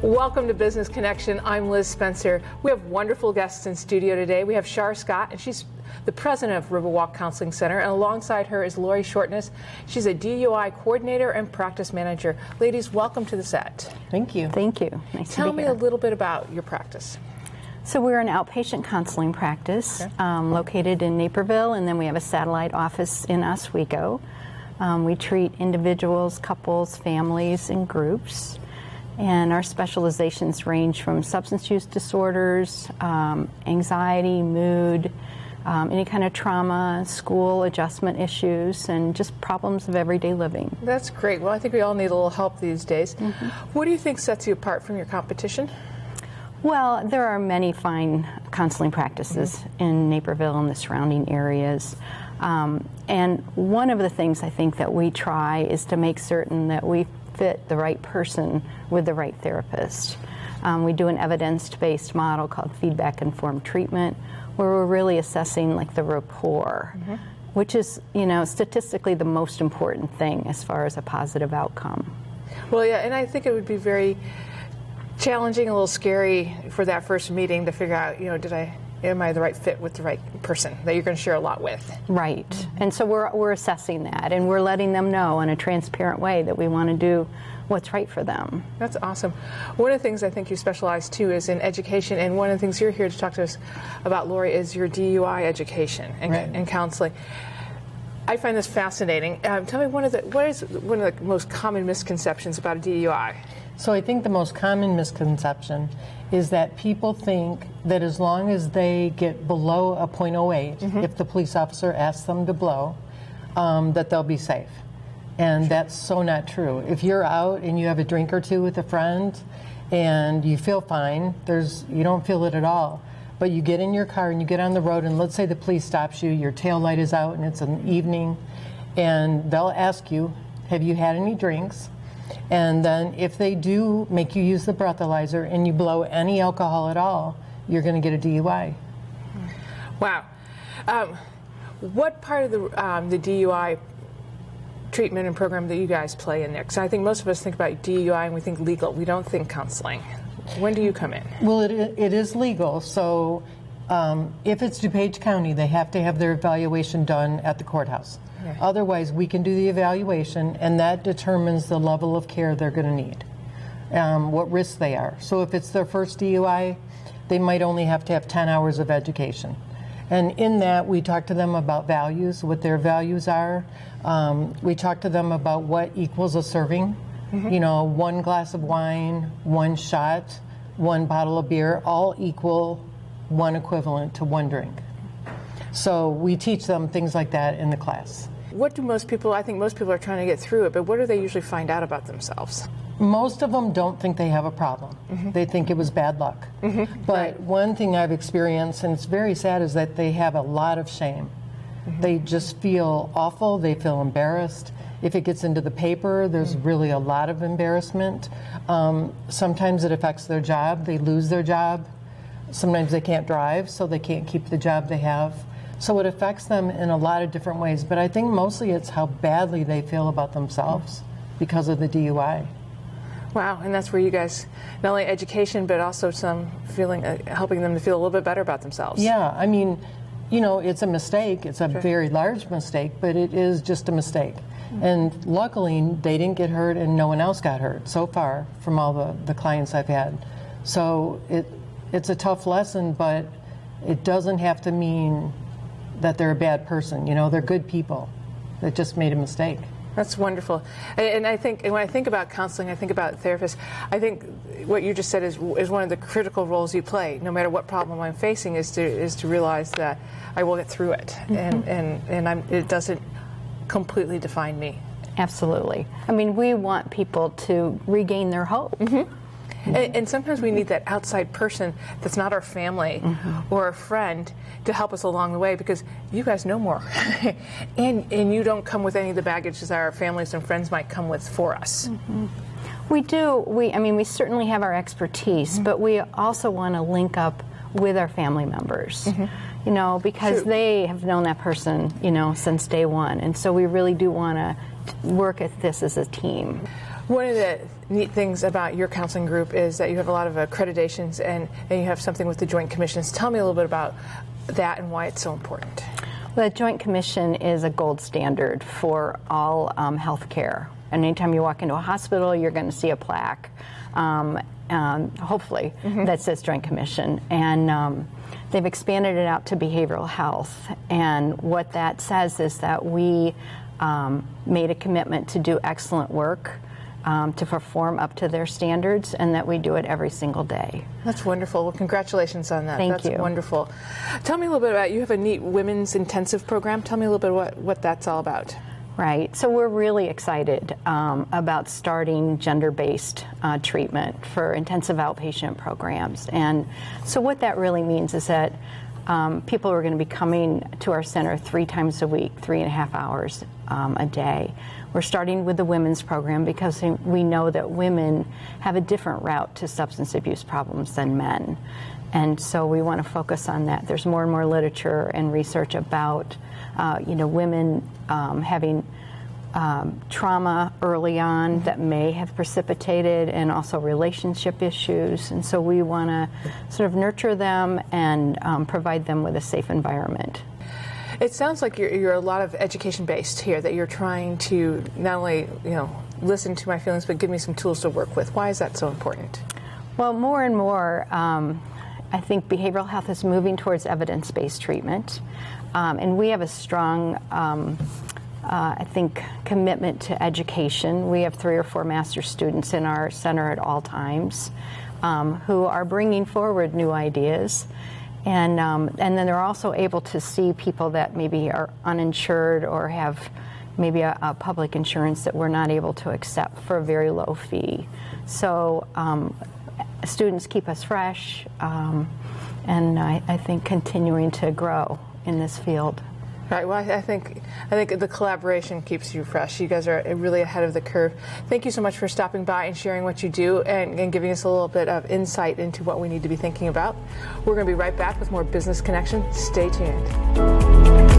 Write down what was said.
Welcome to Business Connection. I'm Liz Spencer. We have wonderful guests in studio today. We have Shar Scott, and she's the president of Riverwalk Counseling Center, and alongside her is Lori Shortness. She's a DUI coordinator and practice manager. Ladies, welcome to the set. Thank you. Thank you. Nice to be here. Tell me a little bit about your practice. So we're an outpatient counseling practice located in Naperville, and then we have a satellite office in Oswego. We treat individuals, couples, families, and groups. And our specializations range from substance use disorders, anxiety, mood, any kind of trauma, school adjustment issues, and just problems of everyday living. That's great. Well, I think we all need a little help these days. What do you think sets you apart from your competition? Well, there are many fine counseling practices in Naperville and the surrounding areas. And one of the things I think that we try is to make certain that we fit the right person with the right therapist. We do an evidence-based model called feedback-informed treatment, where we're really assessing like the rapport, which is, statistically the most important thing as far as a positive outcome. Well, yeah, and I think it would be very challenging, a little scary for that first meeting to figure out, am I the right fit with the right person that you're going to share a lot with? Right. And so we're assessing that, and we're letting them know in a transparent way that we want to do what's right for them. That's awesome. One of the things I think you specialize too is in education, and one of the things you're here to talk to us about, Lori, is your DUI education and counseling. I find this fascinating. Tell me, what is one of the most common misconceptions about a DUI? So I think the most common misconception is that people think that as long as they get below a .08, if the police officer asks them to blow, that they'll be safe. And that's so not true. If you're out and you have a drink or two with a friend and you feel fine, you don't feel it at all. But you get in your car and you get on the road, and let's say the police stops you, your tail light is out and it's an evening, and they'll ask you, have you had any drinks? And then if they do make you use the breathalyzer and you blow any alcohol at all, you're going to get a DUI. Wow. What part of the DUI treatment and program that you guys play in there? Because I think most of us think about DUI and we think legal. We don't think counseling. When do you come in? Well, it is legal. So if it's DuPage County, they have to have their evaluation done at the courthouse. Yeah. Otherwise, we can do the evaluation, and that determines the level of care they're going to need, what risks they are. So if it's their first DUI, they might only have to have 10 hours of education. And in that, we talk to them about values, what their values are. We talk to them about what equals a serving. One glass of wine, one shot, one bottle of beer, all equal one equivalent to one drink. So we teach them things like that in the class. What do I think most people are trying to get through it, but what do they usually find out about themselves? Most of them don't think they have a problem. They think it was bad luck. But one thing I've experienced, and it's very sad, is that they have a lot of shame. They just feel awful, they feel embarrassed. If it gets into the paper, there's really a lot of embarrassment. Sometimes it affects their job, they lose their job. Sometimes they can't drive, so they can't keep the job they have. So it affects them in a lot of different ways, but I think mostly it's how badly they feel about themselves because of the DUI. Wow, and that's where you guys, not only education, but also some feeling, helping them to feel a little bit better about themselves. Yeah, I mean, it's a mistake. It's a very large mistake, but it is just a mistake. And luckily, they didn't get hurt and no one else got hurt so far from all the clients I've had. So it's a tough lesson, but it doesn't have to mean that they're a bad person. They're good people that just made a mistake. That's wonderful. And I think, and when I think about counseling, I think about therapists. I think what you just said is one of the critical roles you play, no matter what problem I'm facing, is to realize that I will get through it, and it doesn't completely define me. Absolutely. I mean, we want people to regain their hope. And sometimes we need that outside person that's not our family or a friend to help us along the way, because you guys know more. and you don't come with any of the baggage that our families and friends might come with for us. We do. We certainly have our expertise, but we also want to link up with our family members. Because they have known that person, since day one. And so we really do want to work at this as a team. One of the neat things about your counseling group is that you have a lot of accreditations and you have something with the Joint Commissions. Tell me a little bit about that and why it's so important. The Joint Commission is a gold standard for all health care. And anytime you walk into a hospital, you're going to see a plaque, hopefully, that says Joint Commission. And they've expanded it out to behavioral health. And what that says is that we made a commitment to do excellent work, to perform up to their standards, and that we do it every single day. That's wonderful. Well, congratulations on that. Thank you. That's wonderful. Tell me a little bit about, you have a neat women's intensive program. Tell me a little bit what that's all about. Right. So we're really excited about starting gender-based treatment for intensive outpatient programs. And so what that really means is that people are going to be coming to our center 3 times a week, 3.5 hours a day. We're starting with the women's program because we know that women have a different route to substance abuse problems than men. And so we want to focus on that. There's more and more literature and research about women having trauma early on that may have precipitated, and also relationship issues. And so we want to sort of nurture them and provide them with a safe environment. It sounds like you're a lot of education based here, that you're trying to not only listen to my feelings but give me some tools to work with. Why is that so important? Well, more and more, I think behavioral health is moving towards evidence-based treatment, and we have a strong, I think, commitment to education. We have 3 or 4 master's students in our center at all times who are bringing forward new ideas. And then they're also able to see people that maybe are uninsured or have maybe a public insurance that we're not able to accept for a very low fee. So students keep us fresh, and I think continuing to grow in this field. Right. Well, I think the collaboration keeps you fresh. You guys are really ahead of the curve. Thank you so much for stopping by and sharing what you do and giving us a little bit of insight into what we need to be thinking about. We're going to be right back with more Business Connection. Stay tuned.